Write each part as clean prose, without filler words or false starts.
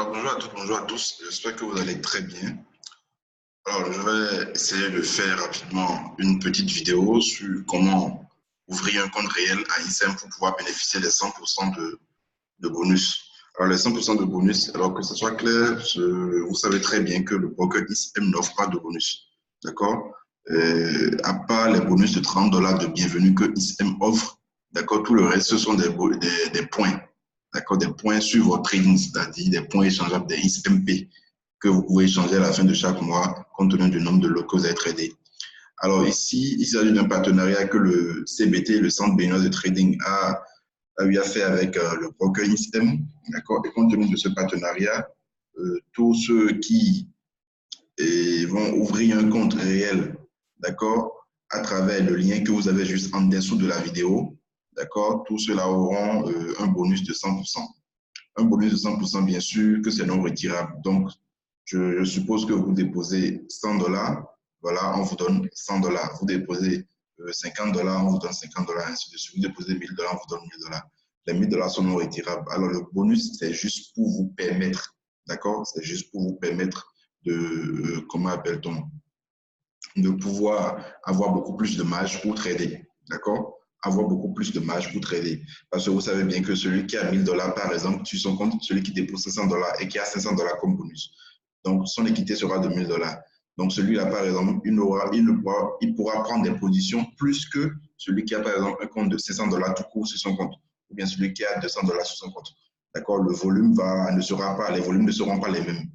Alors, bonjour à toutes, bonjour à tous. J'espère que vous allez très bien. Alors, je vais essayer de faire rapidement une petite vidéo sur comment ouvrir un compte réel à ICM pour pouvoir bénéficier des 100% de bonus. Alors, les 100% de bonus, alors que ce soit clair, vous savez très bien que le broker ICM n'offre pas de bonus. D'accord? À part les bonus de $30 de bienvenue que ICM offre, d'accord, tout le reste, ce sont des points. D'accord, des points sur votre trading, c'est-à-dire des points échangeables, des XMP, que vous pouvez échanger à la fin de chaque mois, compte tenu du nombre de lots que vous avez tradé. Alors ici, il s'agit d'un partenariat que le CBT, le Centre béninois de trading, a eu à faire avec le broker ICM. D'accord, et compte tenu de ce partenariat, tous ceux qui vont ouvrir un compte réel, d'accord, à travers le lien que vous avez juste en dessous de la vidéo, d'accord, tous ceux-là auront un bonus de 100%. Un bonus de 100%, bien sûr, que c'est non retirable. Donc, je suppose que vous déposez $100, voilà, on vous donne $100. Vous déposez $50, on vous donne $50, ainsi de suite. Vous déposez $1000, on vous donne $1000. Les $1000 sont non retirables. Alors, le bonus, c'est juste pour vous permettre, d'accord? C'est juste pour vous permettre de, comment appelle-t-on, de pouvoir avoir beaucoup plus de marge pour trader, d'accord? Avoir beaucoup plus de marge pour trader. Parce que vous savez bien que celui qui a $1000, par exemple, sur son compte, celui qui dépose $500 et qui a $500 comme bonus. Donc, son équité sera de $1000. Donc, celui-là, par exemple, il pourra prendre des positions plus que celui qui a, par exemple, un compte de $500 tout court sur son compte, ou bien celui qui a $200 sur son compte. D'accord? Le volume les volumes ne seront pas les mêmes.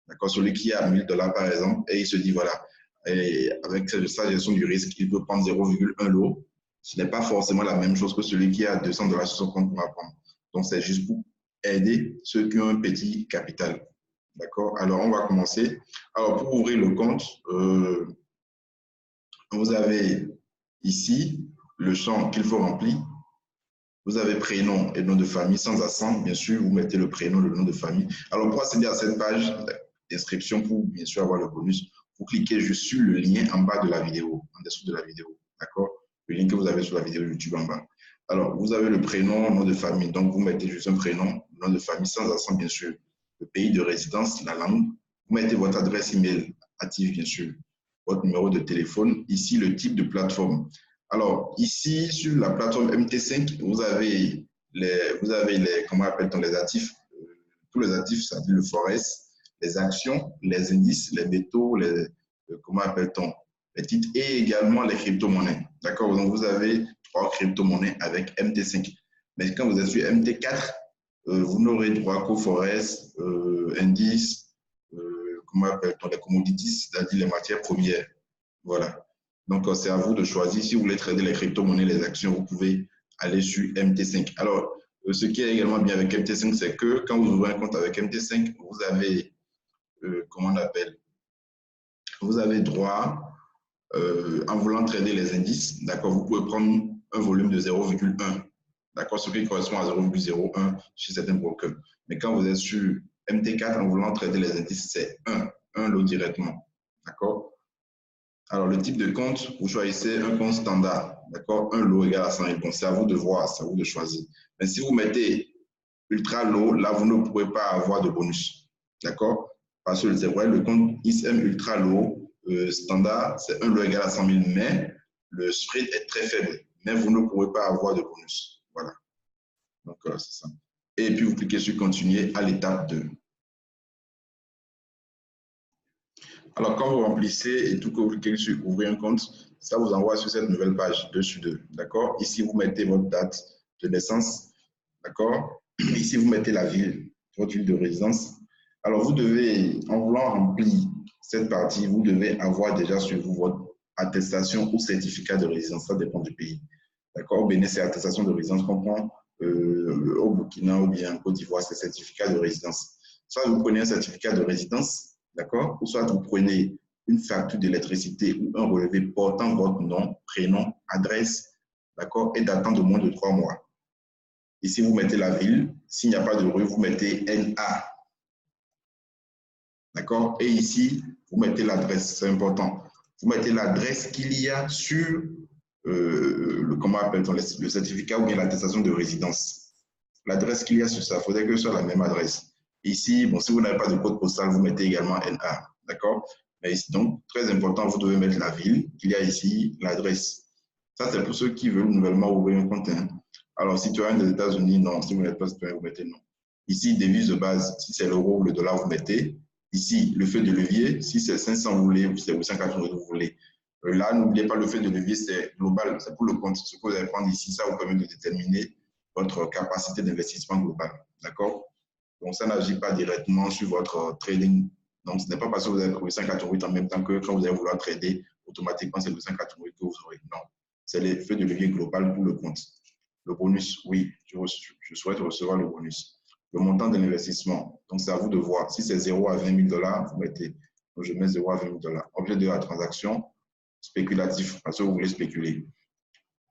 D'accord? Celui qui a $1000, par exemple, et il se dit, voilà, et avec sa gestion du risque, il peut prendre 0,1 lot. Ce n'est pas forcément la même chose que celui qui a $200 sur son compte pour apprendre. Donc, c'est juste pour aider ceux qui ont un petit capital. D'accord? Alors, on va commencer. Alors, pour ouvrir le compte, vous avez ici le champ qu'il faut remplir. Vous avez prénom et nom de famille sans accent. Bien sûr, vous mettez le prénom, le nom de famille. Alors, pour accéder à cette page d'inscription pour, bien sûr, avoir le bonus, vous cliquez juste sur le lien en bas de la vidéo, en dessous de la vidéo. D'accord? Le lien que vous avez sur la vidéo YouTube en bas. Alors, vous avez le prénom, nom de famille. Donc, vous mettez juste un prénom, nom de famille sans accent, bien sûr. Le pays de résidence, la langue. Vous mettez votre adresse email active, bien sûr. Votre numéro de téléphone. Ici, le type de plateforme. Alors, ici, sur la plateforme MT5, vous avez comment appelle-t-on, les actifs, tous les actifs, c'est-à-dire le forex, les actions, les indices, les métaux, comment appelle-t-on, les titres et également les crypto-monnaies. D'accord? Donc, vous avez 3 crypto-monnaies avec MT5. Mais quand vous êtes sur MT4, vous n'aurez droit qu'au forex, indices, comment appelle-t-on, les commodities, c'est-à-dire les matières premières. Voilà. Donc, c'est à vous de choisir. Si vous voulez trader les crypto-monnaies, les actions, vous pouvez aller sur MT5. Alors, ce qui est également bien avec MT5, c'est que quand vous ouvrez un compte avec MT5, vous avez, comment on appelle, vous avez droit, en voulant trader les indices, d'accord, vous pouvez prendre un volume de 0,1, d'accord, ce qui correspond à 0,01 chez certains brokers. Mais quand vous êtes sur MT4, en voulant trader les indices, c'est un lot directement, d'accord. Alors, le type de compte, vous choisissez un compte standard, d'accord? Un lot égal à 100 000. Bon, c'est à vous de voir, c'est à vous de choisir. Mais si vous mettez ultra lot, là, vous ne pourrez pas avoir de bonus, d'accord? Parce que c'est vrai, le compte ISM ultra lot standard, c'est un lot égal à 100 000, mais le spread est très faible. Mais vous ne pourrez pas avoir de bonus. Voilà. Donc, c'est ça. Et puis, vous cliquez sur continuer à l'étape 2. Alors, quand vous remplissez et tout que vous cliquez sur ouvrir un compte, ça vous envoie sur cette nouvelle page 2 sur 2. D'accord? Ici, vous mettez votre date de naissance. D'accord? Ici, vous mettez la ville, votre ville de résidence. Alors, vous devez, en voulant remplir cette partie, vous devez avoir déjà sur vous votre attestation ou certificat de résidence. Ça dépend du pays. D'accord? Au Bénin, c'est attestation de résidence qu'on prend. Au Burkina ou bien en Côte d'Ivoire, c'est certificat de résidence. Soit vous prenez un certificat de résidence, d'accord? Ou soit vous prenez une facture d'électricité ou un relevé portant votre nom, prénom, adresse, d'accord? Et datant de moins de 3 mois. Ici, vous mettez la ville. S'il n'y a pas de rue, vous mettez NA. D'accord? Et ici, vous mettez l'adresse. C'est important. Vous mettez l'adresse qu'il y a sur comment appelle-t-on, le certificat ou bien l'attestation de résidence. L'adresse qu'il y a sur ça, il faudrait que ce soit la même adresse. Ici, bon, si vous n'avez pas de code postal, vous mettez également NA. D'accord? Mais ici, donc, très important, vous devez mettre la ville. Il y a ici l'adresse. Ça, c'est pour ceux qui veulent nouvellement ouvrir un compte. Hein. Alors, si tu as un des États-Unis, non. Si vous n'êtes pas citoyen, vous mettez non. Ici, devise de base, si c'est l'euro ou le dollar, vous mettez. Ici, le fait de levier, si c'est 500, vous voulez, c'est 880, vous voulez. Là, n'oubliez pas, le fait de levier, c'est global, c'est pour le compte. Ce que vous allez prendre ici, ça vous permet de déterminer votre capacité d'investissement global. D'accord? Donc, ça n'agit pas directement sur votre trading. Donc, ce n'est pas parce que vous avez trouvé 188 en même temps que quand vous allez vouloir trader, automatiquement, c'est le 188 que vous aurez. Non, c'est l'effet de levier global pour le compte. Le bonus, oui, je souhaite recevoir le bonus. Le montant de l'investissement, donc c'est à vous de voir. Si c'est 0 à 20 000 $, vous mettez. Donc, je mets 0 à 20 000 $. Objet de la transaction, spéculatif, parce que vous voulez spéculer.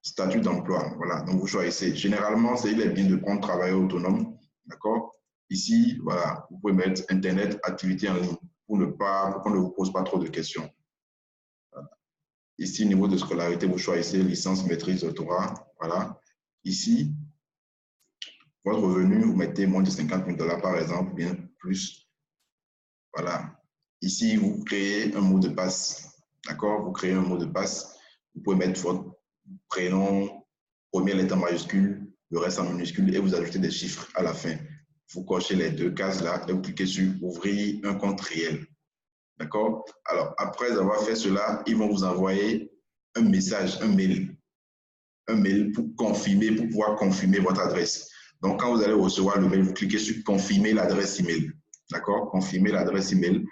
Statut d'emploi, voilà. Donc, vous choisissez. Généralement, il est bien de prendre travailleur autonome, d'accord? Ici, voilà, vous pouvez mettre Internet, activité en ligne, pour qu'on ne vous pose pas trop de questions. Voilà. Ici, niveau de scolarité, vous choisissez licence, maîtrise, doctorat, voilà. Ici, votre revenu, vous mettez moins de 50 000 $ par exemple, bien plus. Voilà. Ici, vous créez un mot de passe. D'accord? Vous créez un mot de passe. Vous pouvez mettre votre prénom, première lettre en majuscule, le reste en minuscule et vous ajoutez des chiffres à la fin. Vous cochez les deux cases là et vous cliquez sur ouvrir un compte réel. D'accord? Alors, après avoir fait cela, ils vont vous envoyer un message, un mail pour confirmer, pour pouvoir confirmer votre adresse. Donc, quand vous allez recevoir le mail, vous cliquez sur confirmer l'adresse email. D'accord? Confirmer l'adresse email.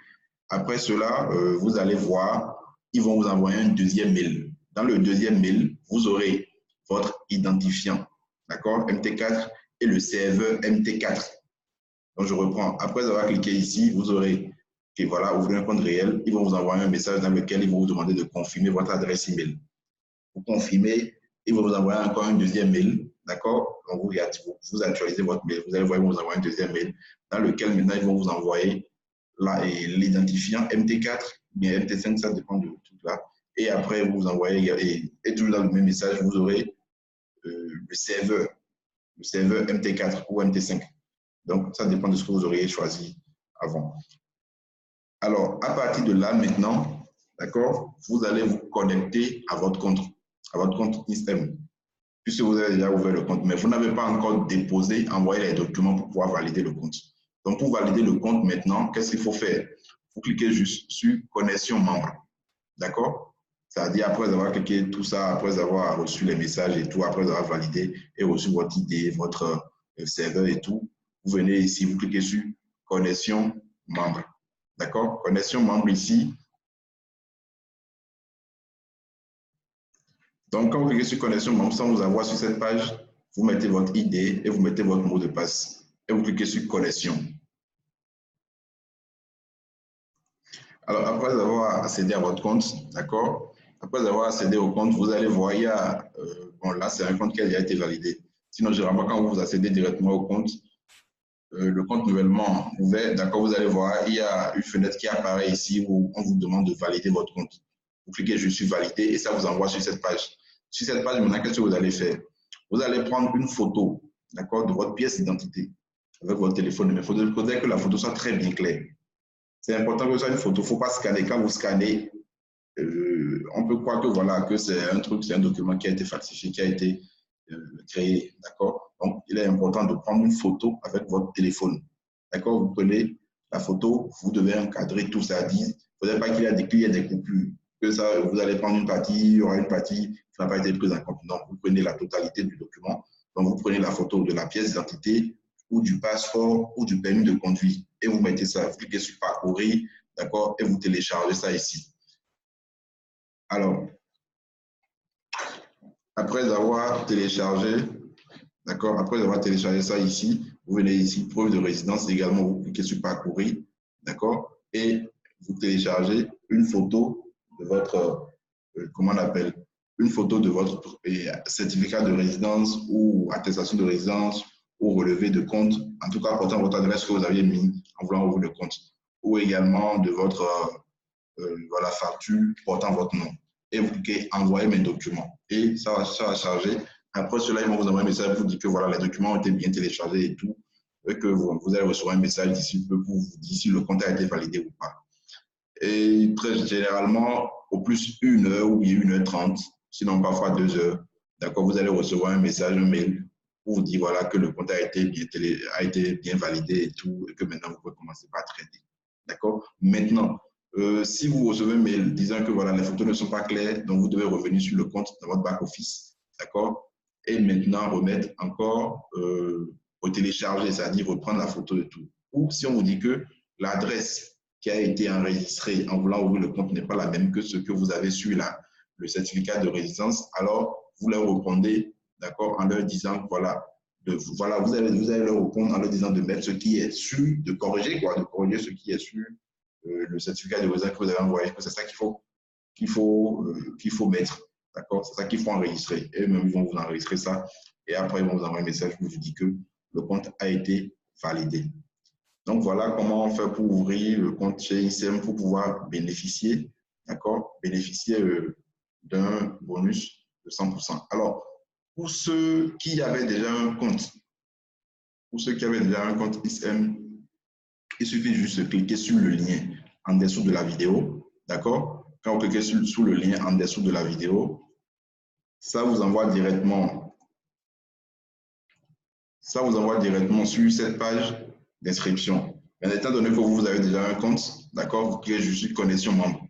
Après cela, vous allez voir, ils vont vous envoyer un deuxième mail. Dans le deuxième mail, vous aurez votre identifiant, d'accord? MT4 et le serveur MT4. Donc, je reprends. Après avoir cliqué ici, vous aurez, et voilà, ouvrir un compte réel. Ils vont vous envoyer un message dans lequel ils vont vous demander de confirmer votre adresse email. Vous confirmez, ils vont vous envoyer encore un deuxième mail, d'accord? Donc, vous actualisez votre mail. Vous allez voir, ils vont vous envoyer un deuxième mail dans lequel maintenant, ils vont vous envoyer l'identifiant MT4, bien MT5, ça dépend de tout là. Et après, vous envoyez, et toujours dans le même message, vous aurez le serveur MT4 ou MT5. Donc, ça dépend de ce que vous auriez choisi avant. Alors, à partir de là, maintenant, d'accord, vous allez vous connecter à votre compte ISM, puisque vous avez déjà ouvert le compte, mais vous n'avez pas encore déposé, envoyé les documents pour pouvoir valider le compte. Donc, pour valider le compte maintenant, qu'est-ce qu'il faut faire? Vous cliquez juste sur connexion membre. D'accord? C'est-à-dire, après avoir cliqué tout ça, après avoir reçu les messages et tout, après avoir validé et reçu votre ID, votre serveur et tout, vous venez ici, vous cliquez sur connexion membre. D'accord? Connexion membre ici. Donc, quand vous cliquez sur connexion membre, ça vous envoie sur cette page, vous mettez votre ID et vous mettez votre mot de passe. Et vous cliquez sur connexion. Alors, après avoir accédé à votre compte, d'accord? Après avoir accédé au compte, vous allez voir, il y a, bon là, c'est un compte qui a déjà été validé. Sinon, généralement, quand vous accédez directement au compte, le compte nouvellement ouvert, d'accord, vous allez voir, il y a une fenêtre qui apparaît ici où on vous demande de valider votre compte. Vous cliquez je suis validé et ça vous envoie sur cette page. Sur cette page, maintenant, qu'est-ce que vous allez faire? Vous allez prendre une photo, d'accord, de votre pièce d'identité avec votre téléphone. Mais il faudrait que la photo soit très bien claire. C'est important que ce soit une photo. Il ne faut pas scanner. Quand vous scannez, on peut croire que voilà, que c'est un truc, c'est un document qui a été falsifié, qui a été créé, d'accord? Donc, il est important de prendre une photo avec votre téléphone, d'accord? Vous prenez la photo, vous devez encadrer tout ça. Il ne faudrait pas qu'il y ait des coupures, que ça, vous allez prendre une partie, il y aura une partie qui n'a pas été prise en compte. Donc, vous prenez la totalité du document. Donc, vous prenez la photo de la pièce d'identité ou du passeport ou du permis de conduire et vous mettez ça, vous cliquez sur parcourir, d'accord? Et vous téléchargez ça ici. Alors, après avoir téléchargé, d'accord, après avoir téléchargé ça ici, vous venez ici, preuve de résidence également, vous cliquez sur parcourir, d'accord, et vous téléchargez une photo de votre, comment on appelle, une photo de votre certificat de résidence ou attestation de résidence ou relevé de compte, en tout cas portant votre adresse que vous aviez mis en voulant ouvrir le compte, ou également de votre voilà, facture portant votre nom. Et vous cliquez envoyer mes documents. Et ça va charger. Après cela, ils vont vous envoyer un message pour vous dire que voilà, les documents ont été bien téléchargés et tout. que vous allez recevoir un message d'ici peu pour vous dire si le compte a été validé ou pas. Et très généralement, au plus 1 heure ou 1h30, sinon parfois 2 heures, d'accord, vous allez recevoir un message, un mail pour vous dire voilà, que le compte a été bien validé et tout, et que maintenant vous pouvez commencer par trader. D'accord? Maintenant, si vous recevez un mail disant que voilà, les photos ne sont pas claires, donc vous devez revenir sur le compte dans votre back-office. D'accord? Et maintenant, remettre encore télécharger, c'est-à-dire reprendre la photo et tout. Ou si on vous dit que l'adresse qui a été enregistrée en voulant ouvrir le compte n'est pas la même que ce que vous avez sur le certificat de résidence, alors vous leur répondez, d'accord, en leur disant, voilà, vous allez leur répondre en leur disant de mettre ce qui est sur, de corriger ce qui est sur le certificat de résidence que vous avez envoyé, que c'est ça qu'il faut mettre, d'accord, c'est ça qu'il faut enregistrer. Et même ils vont vous enregistrer ça, et après ils vont vous envoyer un message qui vous dit que le compte a été validé. Donc, voilà comment on fait pour ouvrir le compte chez ICM pour pouvoir bénéficier, d'accord, bénéficier d'un bonus de 100%. Alors, pour ceux qui avaient déjà un compte, ICM, il suffit juste de cliquer sur le lien en dessous de la vidéo, d'accord? Quand vous cliquez sur le lien en dessous de la vidéo, ça vous envoie directement sur cette page d'inscription. Mais étant donné que vous avez déjà un compte, d'accord, vous cliquez juste sur connexion membre.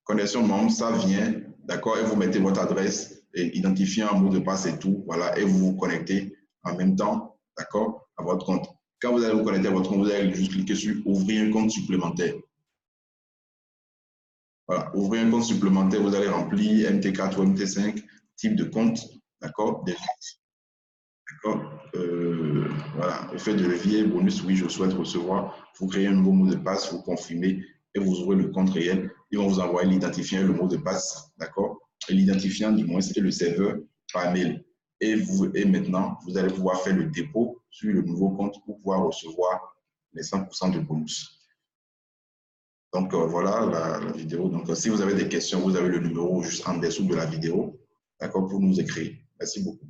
Connexion membre, ça vient, d'accord, et vous mettez votre adresse et identifiez un mot de passe et tout, voilà, et vous vous connectez en même temps, d'accord, à votre compte. Quand vous allez vous connecter à votre compte, vous allez juste cliquer sur ouvrir un compte supplémentaire. Voilà, ouvrir un compte supplémentaire, vous allez remplir MT4 ou MT5, type de compte, d'accord, d'accord, voilà, effet de levier, bonus, oui, je souhaite recevoir, vous créez un nouveau mot de passe, vous confirmez et vous ouvrez le compte réel. Ils vont vous envoyer l'identifiant et le mot de passe, d'accord, et l'identifiant, du moins, c'est le serveur par mail. Et maintenant, vous allez pouvoir faire le dépôt sur le nouveau compte pour pouvoir recevoir les 100% de bonus. Donc, voilà la vidéo. Donc, si vous avez des questions, vous avez le numéro juste en dessous de la vidéo, d'accord, pour nous écrire. Merci beaucoup.